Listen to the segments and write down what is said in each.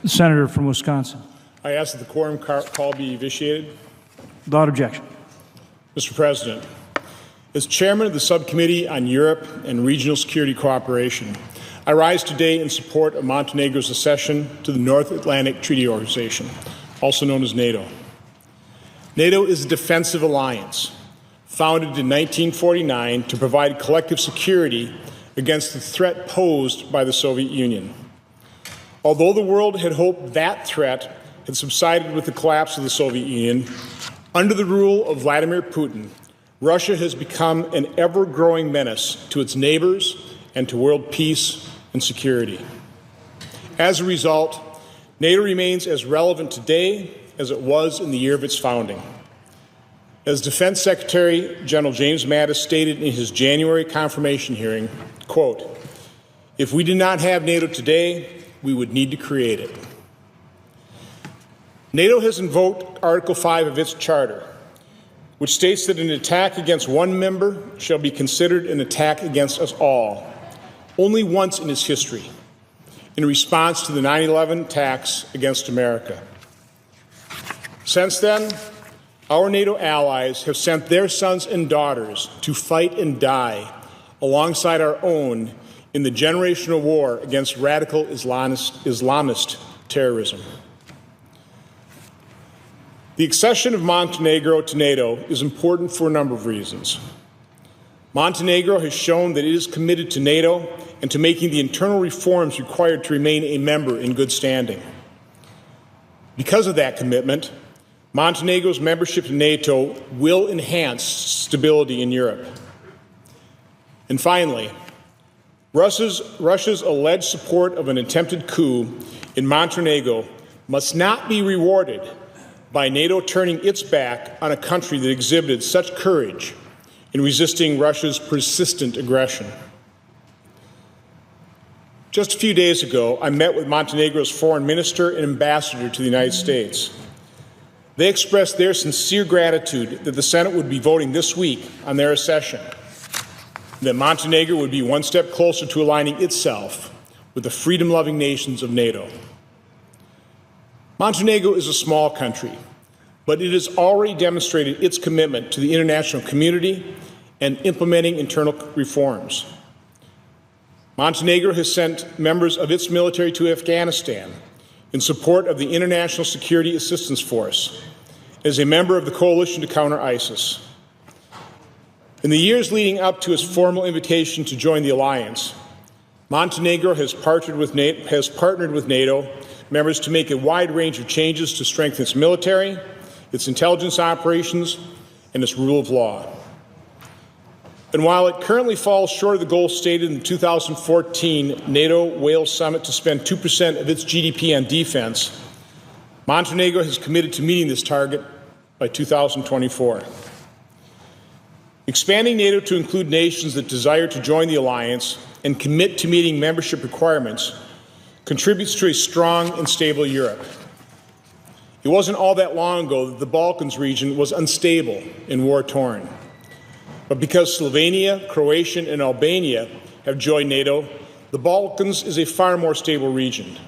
The senator from Wisconsin. I ask that the quorum call be vitiated. Without objection. Mr. President, as chairman of the Subcommittee on Europe and Regional Security Cooperation, I rise today in support of Montenegro's accession to the North Atlantic Treaty Organization, also known as NATO. NATO is a defensive alliance founded in 1949 to provide collective security against the threat posed by the Soviet Union. Although the world had hoped that threat had subsided with the collapse of the Soviet Union, under the rule of Vladimir Putin, Russia has become an ever-growing menace to its neighbors and to world peace and security. As a result, NATO remains as relevant today as it was in the year of its founding. As Defense Secretary General James Mattis stated in his January confirmation hearing, quote, "If we did not have NATO today, we would need to create it." NATO has invoked Article 5 of its charter, which states that an attack against one member shall be considered an attack against us all, only once in its history, in response to the 9/11 attacks against America. Since then, our NATO allies have sent their sons and daughters to fight and die alongside our own in the generational war against radical Islamist terrorism. The accession of Montenegro to NATO is important for a number of reasons. Montenegro has shown that it is committed to NATO and to making the internal reforms required to remain a member in good standing. Because of that commitment, Montenegro's membership in NATO will enhance stability in Europe. And finally, Russia's alleged support of an attempted coup in Montenegro must not be rewarded by NATO turning its back on a country that exhibited such courage in resisting Russia's persistent aggression. Just a few days ago, I met with Montenegro's foreign minister and ambassador to the United States. They expressed their sincere gratitude that the Senate would be voting this week on their accession, that Montenegro would be one step closer to aligning itself with the freedom-loving nations of NATO. Montenegro is a small country, but it has already demonstrated its commitment to the international community and implementing internal reforms. Montenegro has sent members of its military to Afghanistan in support of the International Security Assistance Force as a member of the coalition to counter ISIS. In the years leading up to its formal invitation to join the alliance, Montenegro has partnered with NATO members to make a wide range of changes to strengthen its military, its intelligence operations, and its rule of law. And while it currently falls short of the goal stated in the 2014 NATO-Wales summit to spend 2% of its GDP on defense, Montenegro has committed to meeting this target by 2024. Expanding NATO to include nations that desire to join the alliance and commit to meeting membership requirements contributes to a strong and stable Europe. It wasn't all that long ago that the Balkans region was unstable and war-torn. But because Slovenia, Croatia, and Albania have joined NATO, the Balkans is a far more stable region.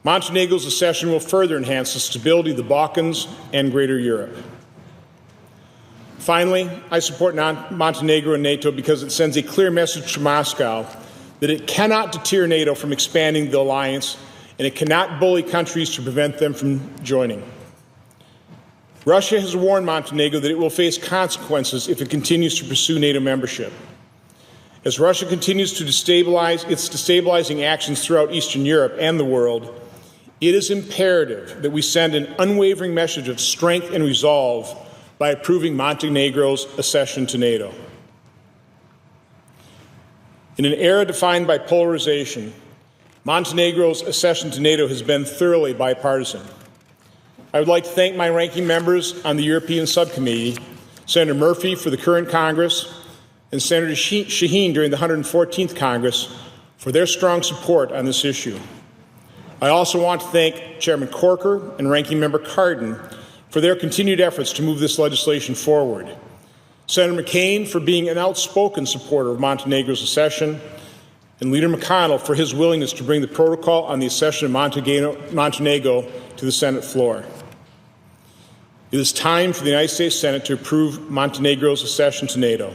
Montenegro's accession will further enhance the stability of the Balkans and Greater Europe. Finally, I support Montenegro and NATO because it sends a clear message to Moscow that it cannot deter NATO from expanding the alliance, and it cannot bully countries to prevent them from joining. Russia has warned Montenegro that it will face consequences if it continues to pursue NATO membership. As Russia continues to destabilize its destabilizing actions throughout Eastern Europe and the world, it is imperative that we send an unwavering message of strength and resolve by approving Montenegro's accession to NATO. In an era defined by polarization, Montenegro's accession to NATO has been thoroughly bipartisan. I would like to thank my ranking members on the European Subcommittee, Senator Murphy for the current Congress, and Senator Shaheen during the 114th Congress for their strong support on this issue. I also want to thank Chairman Corker and Ranking Member Cardin for their continued efforts to move this legislation forward, Senator McCain for being an outspoken supporter of Montenegro's accession, and Leader McConnell for his willingness to bring the protocol on the accession of Montenegro to the Senate floor. It is time for the United States Senate to approve Montenegro's accession to NATO.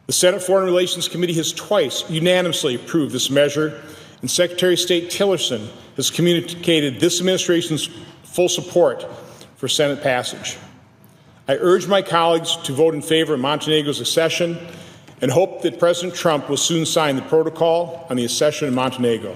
The Senate Foreign Relations Committee has twice unanimously approved this measure, and Secretary of State Tillerson has communicated this administration's full support for Senate passage. I urge my colleagues to vote in favor of Montenegro's accession and hope that President Trump will soon sign the protocol on the accession of Montenegro.